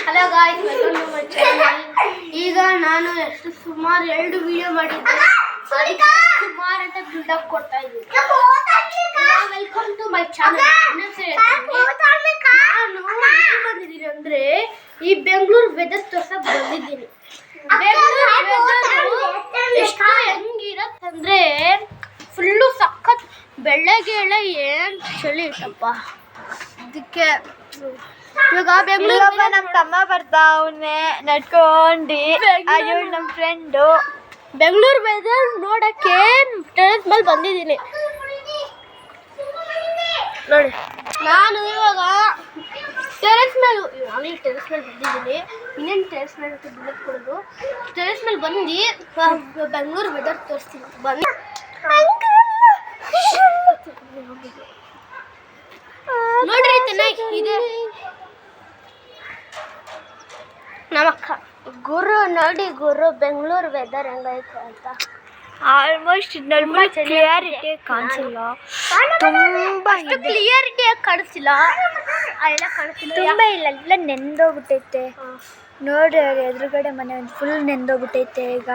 Hello guys, welcome to my channel. ಈಗ ನಾನು ಸುಮಾರು 2 ವಿಡಿಯೋ ಮಾಡಿದ್ದೆ, ಅದಕ್ಕೆ ಸುಮಾರು ಅಂತ ಬಿಲ್ಡಪ್ ಕೊಡ್ತಾ ಇದ್ದೀನಿ. Welcome to my channel. ನಾನು ಬಂದಿದ್ದೀನಿ ಅಂದ್ರೆ ಈ ಬೆಂಗಳೂರು ವೆದರ್ ತೋರ್ಸಕ್ ಬಂದಿದ್ದೀನಿ. ಎಷ್ಟು ಹೆಂಗಿರತ್ತಂದ್ರೆ ಫುಲ್ಲು ಸಖತ್. ಬೆಳಗ್ಗೆ ಎಲ್ಲ ಏನ್ ಚಳಿ ಇತ್ತಪ್ಪ. ಅದಕ್ಕೆ ಇವಾಗ ಬೆಂಗಳೂರು ನಮ್ಮ ತಮ್ಮ ಬರ್ತಾವನೆ ನಡ್ಕೊಂಡು, ನಮ್ಮ ಫ್ರೆಂಡು. ಬೆಂಗಳೂರು ವೆದರ್ ನೋಡಕ್ಕೆ ಟೆರೆಸ್ ಮೇಲೆ ಬಂದಿದ್ದೀನಿ ನೋಡಿ. ನಾನು ಇವಾಗ ಟೆರೆಸ್ ಮೇಲೆ ಬಂದಿದ್ದೀನಿ. ಇನ್ನೇನು ಟೆರೆಸ್ ಮೇಲೆ ಬಿಲ್ಡಪ್ ಕೊಡೋದು. ಟೆರೆಸ್ ಮೇಲೆ ಬಂದು ಬೆಂಗಳೂರು ವೆದರ್ ತೋರಿಸ್ತೀನಿ ಬನ್ನಿ. ನೋಡ್ರಿ ಚೆನ್ನಾಗಿದೆ ನಮ್ಮಕ್ಕ ಗುರು. ನೋಡಿ ಗುರು, ಬೆಂಗಳೂರು ವೆದರ್ ಹೆಂಗೈತೆ ಅಂತ. ಆಲ್ಮೋಸ್ಟ್ ಕ್ಲಿಯರಿಟಿ ಕಾಣಿಸಿಲ್ಲ, ತುಂಬಾ ಕ್ಲಿಯರಿಟಿಯಾಗಿ ಕಾಣಿಸ್ತಿಲ್ಲ. ಎಲ್ಲ ಕಾಣಿಸ್ತಿಲ್ಲ, ತುಂಬ ಇಲ್ಲ, ನೆಂದೋಗ್ಬಿಟ್ಟೈತೆ. ನೋಡಿ ಎದುರುಗಡೆ ಮನೆ ಒಂದು ಫುಲ್ ನೆಂದೋಗ್ಬಿಟ್ಟೈತೆ. ಈಗ